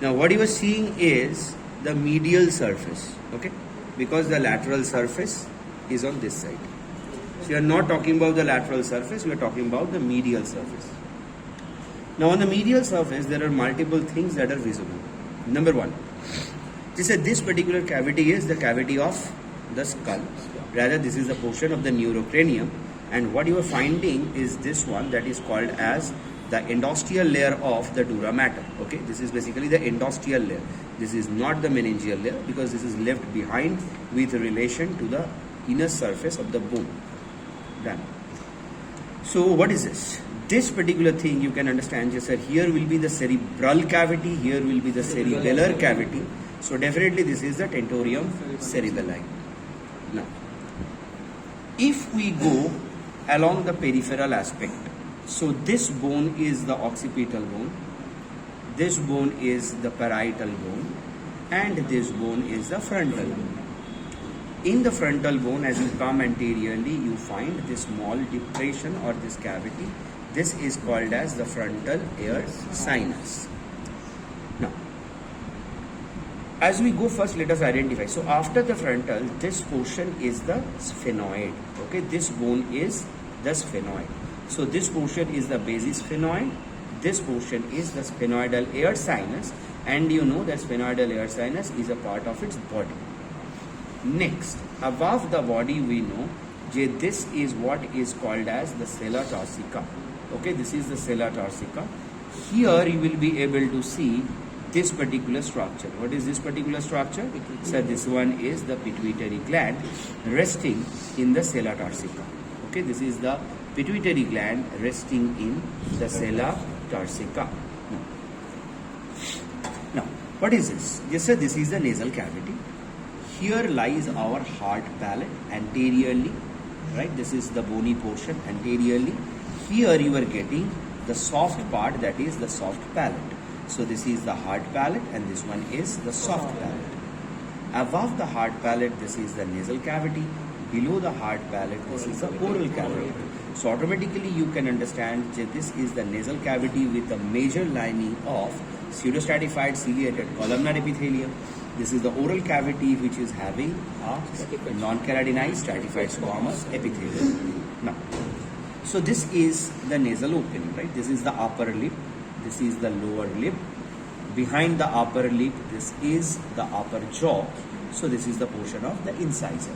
Now what you are seeing is the medial surface, okay? Because the lateral surface is on this side. So you are not talking about the lateral surface, we are talking about the medial surface. Now on the medial surface, there are multiple things that are visible. Number one, this particular cavity is the cavity of the skull. Rather, this is the portion of the neurocranium. And what you are finding is this one that is called as the endosteal layer of the dura mater. Okay, this is basically the endosteal layer. This is not the meningeal layer because this is left behind with relation to the inner surface of the bone. Done. So what is this? This particular thing you can understand, just here will be the cerebral cavity, here will be the cerebellar cavity. So definitely this is the tentorium cerebelli. Now, if we go along the peripheral aspect, so this bone is the occipital bone, this bone is the parietal bone, and this bone is the frontal bone. In the frontal bone, as you come anteriorly, you find this small depression or this cavity. This is called as the frontal air sinus. Now, as we go first, let us identify. So after the frontal, this portion is the sphenoid. Okay, this bone is the sphenoid. So this portion is the basis sphenoid. This portion is the sphenoidal air sinus, and you know that sphenoidal air sinus is a part of its body. Next, above the body we know this is what is called as the sella turcica. Okay, this is the sella turcica. Here you will be able to see this particular structure. What is this particular structure? So this one is the pituitary gland resting in the sella turcica. Okay, this is the pituitary gland resting in the sella turcica. Now, what is this? Yes, sir, this is the nasal cavity. Here lies our hard palate anteriorly, right? This is the bony portion anteriorly. Here you are getting the soft part, that is the soft palate. So this is the hard palate and this one is the soft palate. Above the hard palate, this is the nasal cavity. Below the hard palate, this is the oral cavity. So automatically you can understand that this is the nasal cavity with a major lining of pseudostratified ciliated columnar epithelium. This is the oral cavity which is having a non-keratinized stratified squamous epithelium. Now, so this is the nasal opening, right? This is the upper lip. This is the lower lip. Behind the upper lip, this is the upper jaw. So this is the portion of the incisor.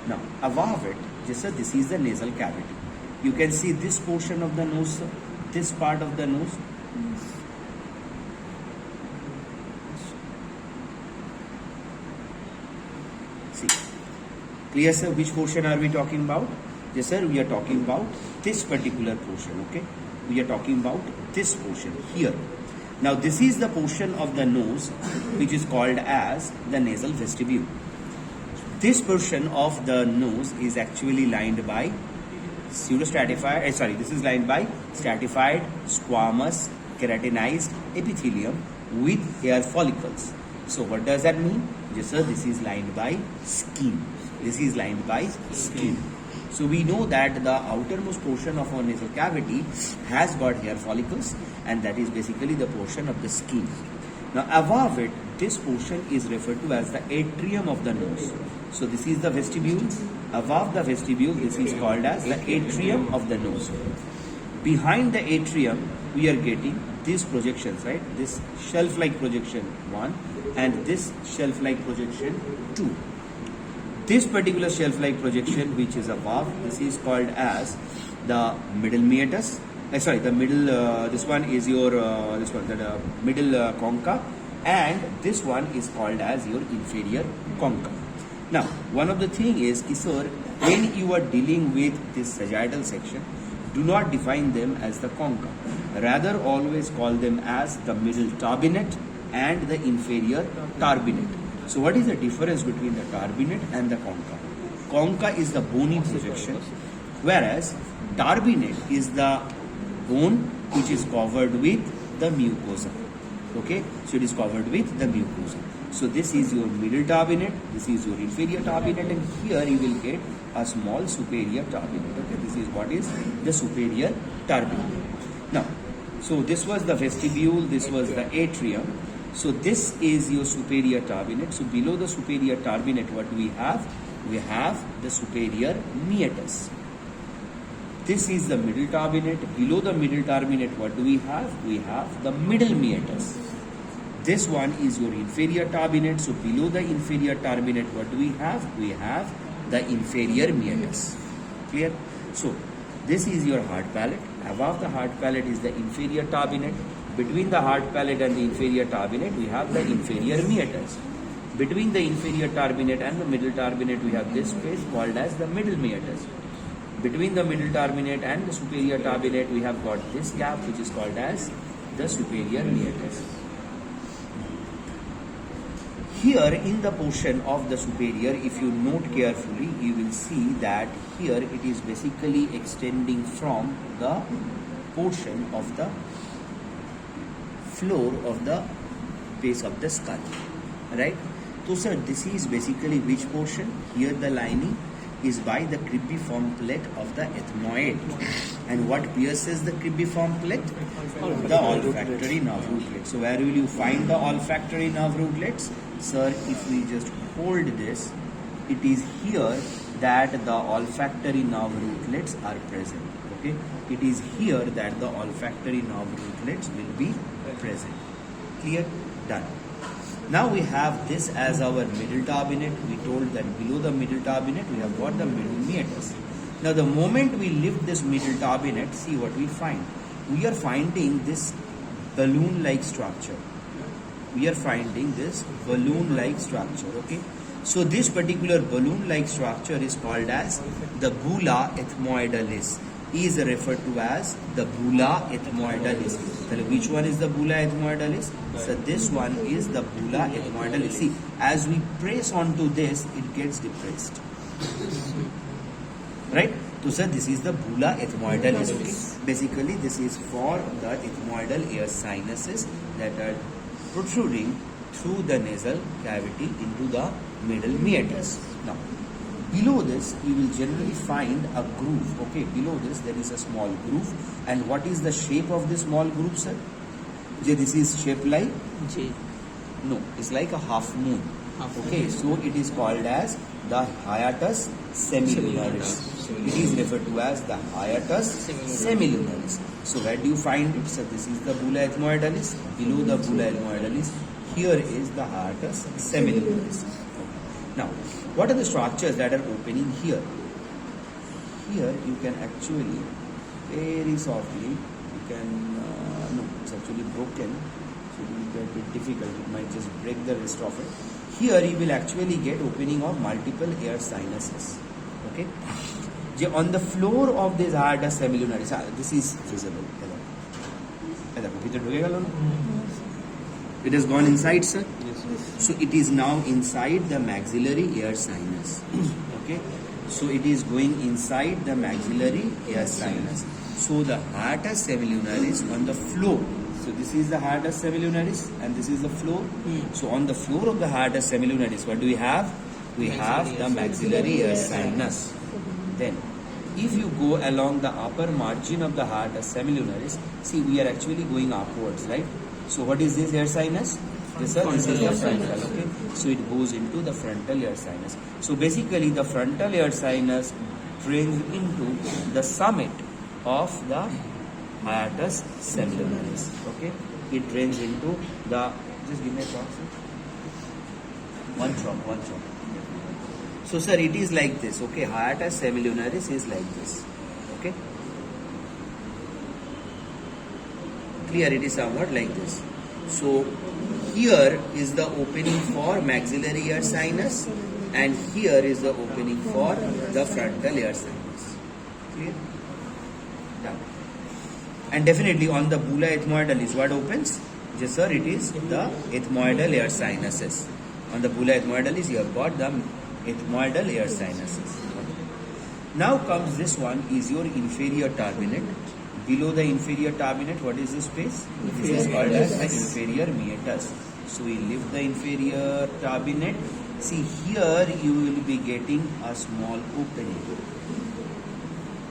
Now, above it, this is the nasal cavity. You can see this portion of the nose, this part of the nose. See, clear, sir? Which portion are we talking about? Yes, sir, we are talking about this particular portion, okay? We are talking about this portion here. Now, this is the portion of the nose which is called as the nasal vestibule. This portion of the nose is actually lined by pseudostratified, this is lined by stratified squamous keratinized epithelium with hair follicles. So what does that mean? Yes, sir, this is lined by skin. This is lined by skin. So we know that the outermost portion of our nasal cavity has got hair follicles, and that is basically the portion of the skin. Now above it, this portion is referred to as the atrium of the nose. So this is the vestibule. Above the vestibule, this is called as the atrium of the nose. Behind the atrium, we are getting these projections, right? This shelf-like projection 1 and this shelf-like projection 2. This particular shelf-like projection which is above, this is called as the middle meatus. The middle, this one is your, middle concha, and this one is called as your inferior concha. Now, one of the thing is, sir, when you are dealing with this sagittal section, do not define them as the concha. Rather, always call them as the middle turbinate and the inferior turbinate. So what is the difference between the turbinate and the concha? Concha is the bony projection, whereas turbinate is the bone which is covered with the mucosa. Okay, so it is covered with the mucosa. So this is your middle turbinate, this is your inferior turbinate, and here you will get a small superior turbinate. Okay, this is what is the superior turbinate. Now, so this was the vestibule, this was the atrium. So this is your superior turbinate. So below the superior turbinate, what do we have? We have the superior meatus. This is the middle turbinate. Below the middle turbinate, what do we have? We have the middle meatus. This one is your inferior turbinate. So below the inferior turbinate, what do we have? We have the inferior meatus. Clear? So this is your hard palate. Above the hard palate is the inferior turbinate. Between the hard palate and the inferior turbinate, we have the inferior meatus. Between the inferior turbinate and the middle turbinate, we have this space called as the middle meatus. Between the middle turbinate and the superior turbinate, we have got this gap which is called as the superior meatus. Here in the portion of the superior, if you note carefully, you will see that here it is basically extending from the portion of the floor of the base of the skull, right? So sir, this is basically which portion? Here the lining is by the cribriform plate of the ethmoid. And what pierces the cribriform plate? The olfactory nerve rootlets. So where will you find the olfactory nerve rootlets? Sir, if we just hold this, it is here that the olfactory nerve rootlets are present. Okay, it is here that the olfactory nerve rootlets will be present. Clear? Done. Now we have this as our middle turbinate. We told that below the middle turbinate we have got the middle meatus. Now the moment we lift this middle turbinate, see what we find. We are finding this balloon-like structure. We are finding this balloon-like structure. Okay. So this particular balloon-like structure is called as the bulla ethmoidalis. Is referred to as the bulla ethmoidalis. So which one is the bulla ethmoidalis? So this one is the bulla ethmoidalis. See, as we press onto this, it gets depressed. Right? So sir, this is the bulla ethmoidalis. Okay? Basically, this is for the ethmoidal air sinuses that are protruding through the nasal cavity into the middle meatus. Now, below this, you will generally find a groove. Okay, below this, there is a small groove. And what is the shape of this small groove, sir? This is shaped like? J. No, it's like a half moon. Okay, so it is called as the hiatus semilunaris. It is referred to as the hiatus semilunaris. So where do you find it? So this is the bulla ethmoidalis. Below the bulla ethmoidalis, here is the hiatus semilunaris. Now, what are the structures that are opening here? Here you can actually very softly, you can, no, it's actually broken, so it will be a bit difficult, it might just break the rest of it. Here you will actually get opening of multiple air sinuses. Okay? On the floor of this hiatus semilunaris, this is visible. It has gone inside, sir? Yes. So it is now inside the maxillary air sinus. Okay? So it is going inside the maxillary air sinus. So the hiatus semilunaris on the floor. So this is the hiatus semilunaris and this is the floor. So on the floor of the hiatus semilunaris, what do we have? We have the maxillary air sinus. Then, if you go along the upper margin of the hiatus semilunaris, see we are actually going upwards, right? So what is this air sinus? This is the frontal, okay? So it goes into the frontal air sinus. So basically the frontal air sinus drains into the summit of the hiatus semilunaris, okay? It drains into the, just give me a drop, sir. One drop. So sir, it is like this, okay? Hiatus semilunaris is like this, okay? Clear, it is somewhat like this. So here is the opening for maxillary air sinus and here is the opening for the frontal air sinus. Clear? Done. And definitely on the bulla ethmoidalis, what opens? Yes sir, it is the ethmoidal air sinuses. On the bulla ethmoidalis, you have got the ethmoidal air sinuses. Now comes this one is your inferior turbinate. Below the inferior turbinate, what is this space? This is called as the inferior meatus. So we lift the inferior turbinate. See here you will be getting a small opening.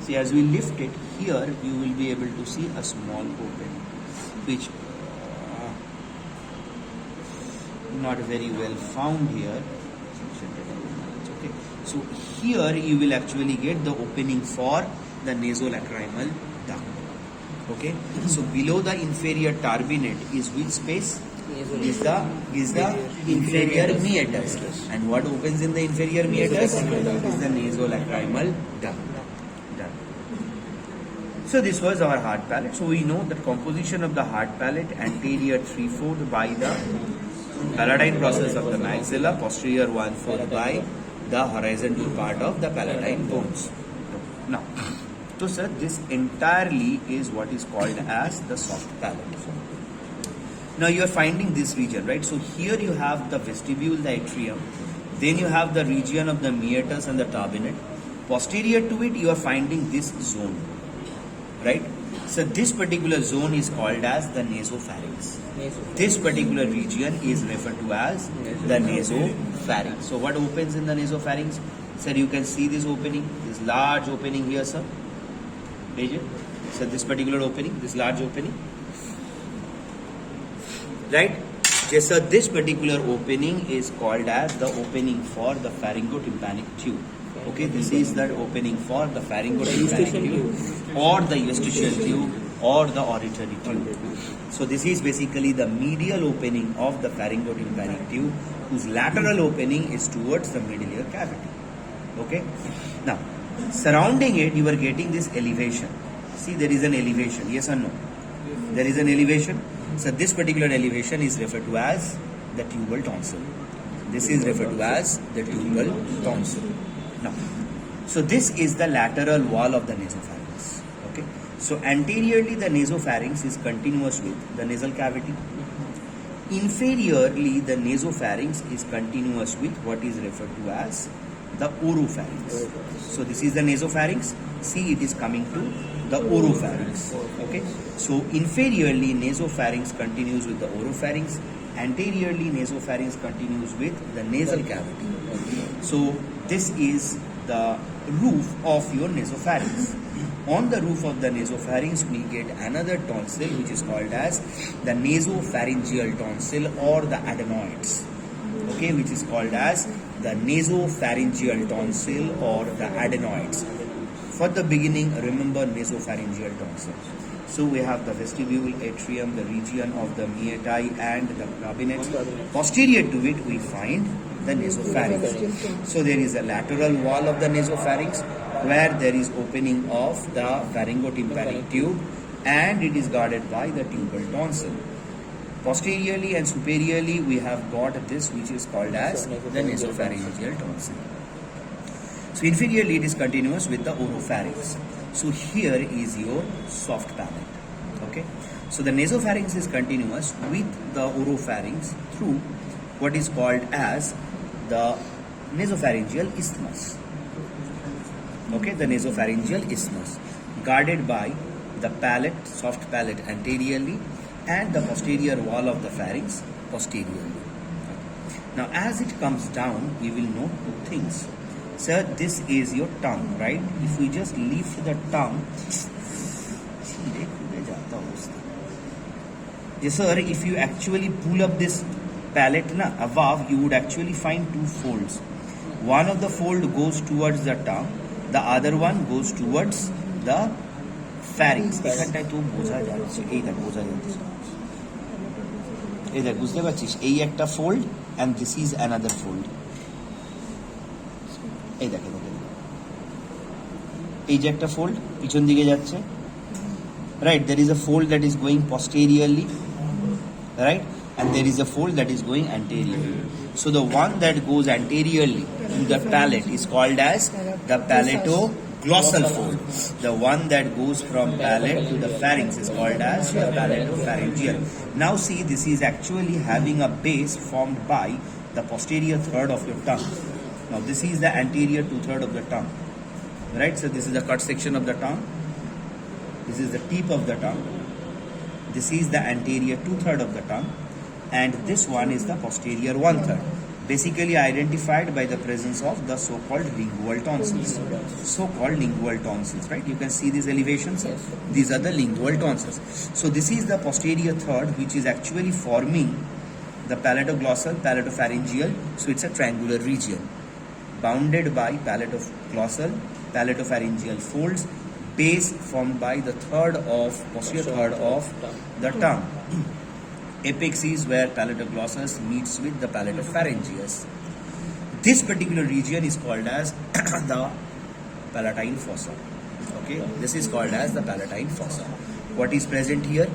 See as we lift it, here you will be able to see a small opening which not very well found here. Okay, so here you will actually get the opening for the nasolacrimal duct. Okay, so below the inferior turbinate is which space? Is the inferior meatus. And what opens in the inferior meatus? Is the nasolacrimal duct. So this was our hard palate. So we know the composition of the hard palate: anterior 3/4 by the palatine process of the maxilla, posterior 1/4 by the horizontal part of the palatine bones. Now, so sir, this entirely is what is called as the soft palate. Now you are finding this region, right? So here you have the vestibule, the atrium, then you have the region of the meatus and the turbinate. Posterior to it, you are finding this zone, right? So this particular zone is called as the nasopharynx. This particular region is referred to as the nasopharynx. So what opens in the nasopharynx? Sir, you can see this opening, this large opening here, sir. Major. So this particular opening, this large opening, right? Yes, sir. This particular opening is called as the opening for the pharyngotympanic tube. Okay, this is the opening for the pharyngotympanic tube or the eustachian tube or the auditory tube. So this is basically the medial opening of the pharyngotympanic tube, whose lateral opening is towards the medullary cavity. Okay. Now, surrounding it, you are getting this elevation. See, there is an elevation. Yes or no? There is an elevation. So this particular elevation is referred to as the tubal tonsil. This is referred to as the tubal tonsil. Now, so this is the lateral wall of the nasopharynx. Okay. So anteriorly, the nasopharynx is continuous with the nasal cavity. Inferiorly, the nasopharynx is continuous with what is referred to as the oropharynx. So this is the nasopharynx. See, it is coming to the oropharynx. Okay. So inferiorly, nasopharynx continues with the oropharynx. Anteriorly, nasopharynx continues with the nasal cavity. So this is the roof of your nasopharynx. On the roof of the nasopharynx, we get another tonsil which is called as the nasopharyngeal tonsil or the adenoids. Okay, which is called as the nasopharyngeal tonsil or the adenoids. For the beginning, remember nasopharyngeal tonsil. So we have the vestibule, atrium, the region of the meatai and the turbinate. Posterior to it, we find the nasopharynx. So there is a lateral wall of the nasopharynx where there is opening of the pharyngotympanic tube and it is guarded by the tubal tonsil. Posteriorly and superiorly, we have got this which is called as the nasopharyngeal tonsil. So inferiorly, it is continuous with the oropharynx. So here is your soft palate. Okay. So the nasopharynx is continuous with the oropharynx through what is called as the nasopharyngeal isthmus. Okay, the nasopharyngeal isthmus, guarded by the palate, soft palate anteriorly, and the posterior wall of the pharynx posteriorly. Now, as it comes down, we will know two things. Sir, this is your tongue, right? If we just lift the tongue, yes, sir, if you actually pull up this palate above, you would actually find two folds. One of the fold goes towards the tongue, the other one goes towards the pharynx. এই একটা fold and this is another fold. এই দেখো এই যে একটা fold পিছন দিকে যাচ্ছে, right? There is a fold that is going posteriorly, right? And there is a fold that is going anteriorly. So the one that goes anteriorly to the palate is called as the palatoglossal fold. The one that goes from palate to the pharynx is called as the palatopharyngeal. Now see, this is actually having a base formed by the posterior third of your tongue. Now this is the anterior 2/3 of the tongue, right? So this is the cut section of the tongue. This is the tip of the tongue. This is the anterior 2/3 of the tongue. And this one is the posterior 1/3. Basically identified by the presence of the so-called lingual tonsils. So-called lingual tonsils, right? You can see these elevations. These are the lingual tonsils. So this is the posterior third which is actually forming the palatoglossal, palatopharyngeal, so it's a triangular region bounded by palatoglossal, palatopharyngeal folds, base formed by the posterior third of the tongue. Apex is where palatoglossus meets with the palatopharyngeus. This particular region is called as the palatine fossa. Okay, this is called as the palatine fossa. What is present here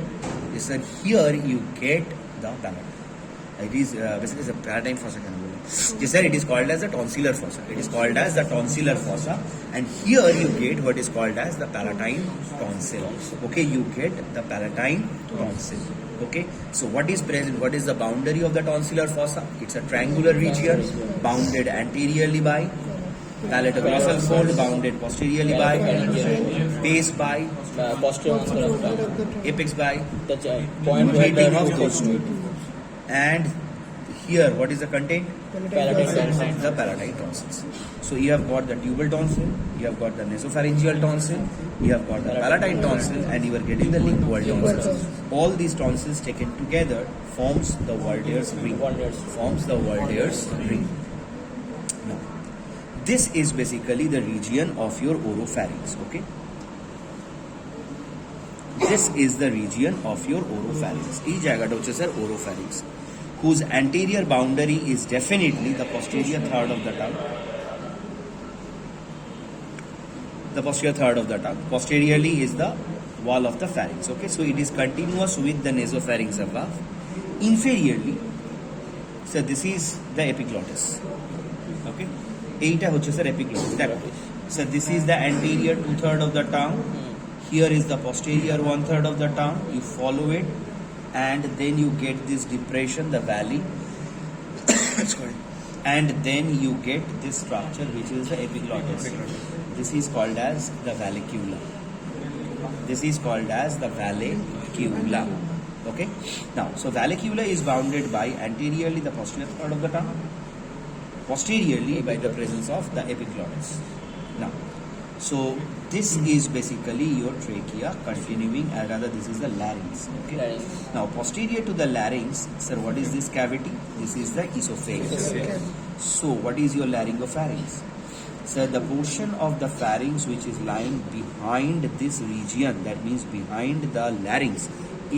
is that here you get the palatine. It is basically the palatine fossa. Yes, sir, it is called as the tonsillar fossa. It is called as the tonsillar fossa, and here you get what is called as the palatine tonsil. Okay, you get the palatine tonsil. Okay, so what is present? What is the boundary of the tonsillar fossa? It's a triangular region bounded anteriorly by palatoglossal fold, bounded posteriorly by base by posterior apex by point where meeting of the those two. And here, what is the content? palatine The palatine tonsils. So you have got the tubal tonsil, you have got the nasopharyngeal tonsil, you have got the palatine tonsil, and you are getting the lingual tonsil. All these tonsils taken together forms the Waldeur's ring. Forms the Waldeur's ring. Now, this is basically the region of your oropharynx. Okay. This is the region of your oropharynx. Each জায়গাটা হচ্ছে sir oropharynx, whose anterior boundary is definitely the posterior third of the tongue. The posterior third of the tongue. Posteriorly is the wall of the pharynx. Okay, so it is continuous with the nasopharynx above. Inferiorly, so this is the epiglottis. Okay, এইটা হচ্ছে sir epiglottis. So this is the anterior 2/3 of the tongue. Here is the posterior 1/3 of the tongue. You follow it, and then you get this depression, the valley. And then you get this structure, which is the epiglottis. This is called as the vallecula. This is called as the vallecula. Okay. Now, so vallecula is bounded by anteriorly the posterior third of the tongue, posteriorly by the presence of the epiglottis. Now, so this is basically your trachea continuing, and rather this is the larynx. Okay. Larynx. Now, posterior to the larynx, sir, what is this cavity? This is the esophagus. So, what is your laryngopharynx? Sir, the portion of the pharynx which is lying behind this region, that means behind the larynx,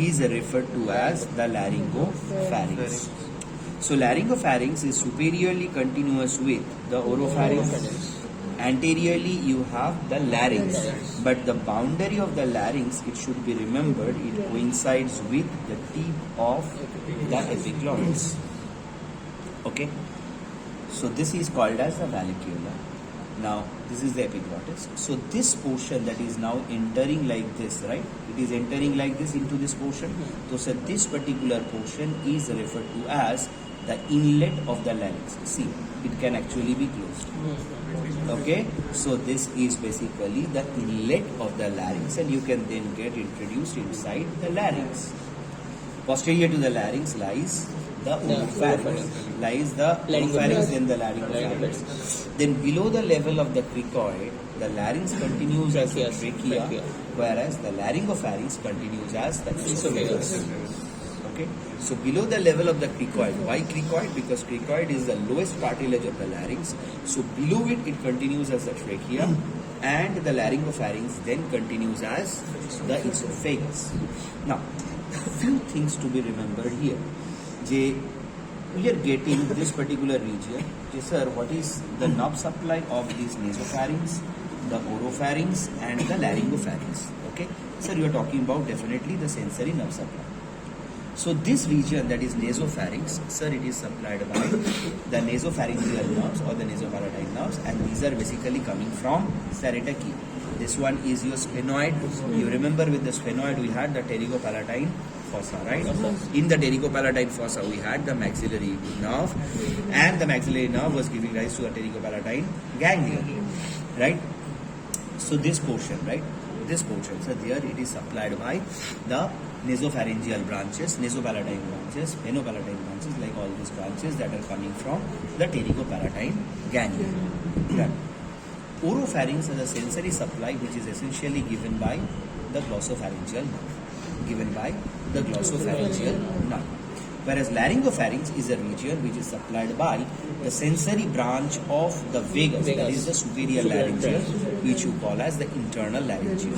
is referred to as the laryngopharynx. So, laryngopharynx is superiorly continuous with the oropharynx. Anteriorly you have the larynx, but the boundary of the larynx, it should be remembered, it coincides with the tip of the epiglottis. Okay, so this is called as the vallecula. Now this is the epiglottis. So this portion that is now entering like this, right, it is entering like this into this portion. So sir, this particular portion is referred to as the inlet of the larynx. See, it can actually be closed. Okay, so this is basically the inlet of the larynx, and you can then get introduced inside the larynx. Posterior to the larynx lies the oropharynx, then the laryngopharynx. Then below the level of the cricoid, the larynx continues as the trachea, whereas the laryngopharynx continues as the esophagus. Okay, so below the level of the cricoid. Why cricoid? Because cricoid is the lowest cartilage of the larynx. So below it, it continues as the trachea, and the laryngopharynx then continues as the esophagus. Now, a few things to be remembered here. We are getting this particular region. Sir, what is the nerve supply of this nasopharynx, the oropharynx, and the laryngopharynx? Okay, sir, you are talking about definitely the sensory nerve supply. So this region, that is nasopharynx, sir, it is supplied by the nasopharyngeal nerves or the nasopalatine nerves, and these are basically coming from serrata key. This one is your sphenoid. You remember with the sphenoid we had the pterygopalatine fossa, right? In the pterygopalatine fossa we had the maxillary nerve, and the maxillary nerve was giving rise to a pterygopalatine ganglion, right? So this portion, right? This portion, so there it is supplied by the nasopharyngeal branches, nasopalatine branches, phennopalatine branches, like all these branches that are coming from the pterygopalatine ganglion. Done. Oropharynx is a sensory supply which is essentially given by the glossopharyngeal nerve. Whereas laryngopharynx is a region which is supplied by the sensory branch of the vagus, that is the superior laryngeal, which you call as the internal laryngeal.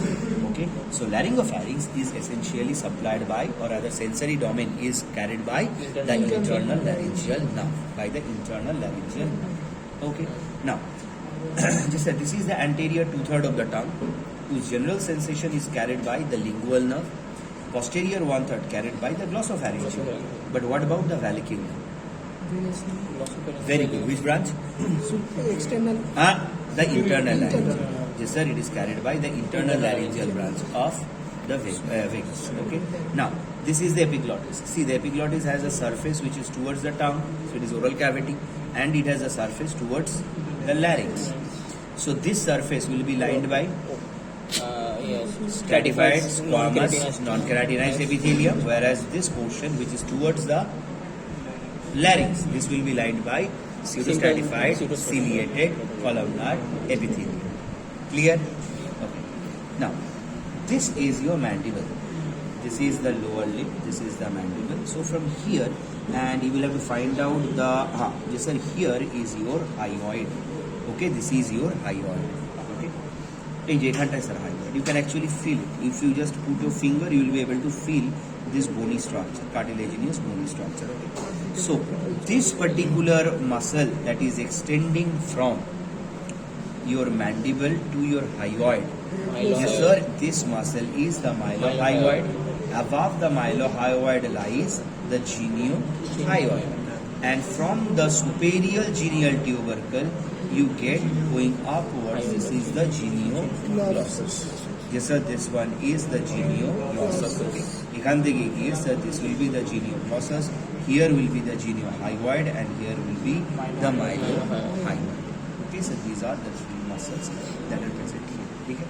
Okay, so laryngopharynx is essentially supplied by, or rather sensory domain is carried by the internal laryngeal nerve, by the internal laryngeal nerve. Okay, now just said this is the anterior 2/3 of the tongue, whose general sensation is carried by the lingual nerve. Posterior 1/3 carried by the glossopharyngeal. But what about the vallecular nerve? Very good. Which branch? External. The internal laryngeal. Yes, sir. It is carried by the internal laryngeal branch of the vagus. Okay. Now, this is the epiglottis. See, the epiglottis has a surface which is towards the tongue, so it is oral cavity, and it has a surface towards the larynx. So this surface will be lined by Yes. stratified squamous non-keratinized. non-keratinized epithelium, whereas this portion which is towards the larynx, this will be lined by pseudostratified ciliated columnar epithelium. Clear? Okay. Now, this is your mandible. This is the lower lip, this is the mandible. So from here, and you will have to find out the, yes sir, here is your hyoid. Okay, this is your hyoid. Okay. You can actually feel it. If you just put your finger, you will be able to feel this bony structure, cartilaginous bony structure. Okay. So, this particular muscle that is extending from your mandible to your hyoid, yes sir, this muscle is the mylohyoid. Above the mylohyoid lies the geniohyoid. And from the superior genial tubercle, you get going upwards, this is the genioglossus. Yes sir, this one is the genioglossus. Okay. এখান থেকে গিয়ে sir, this will be the genioglossus, here will be the geniohyoid, and here will be the mylohyoid. Okay, so these are the three muscles that are present here. Okay.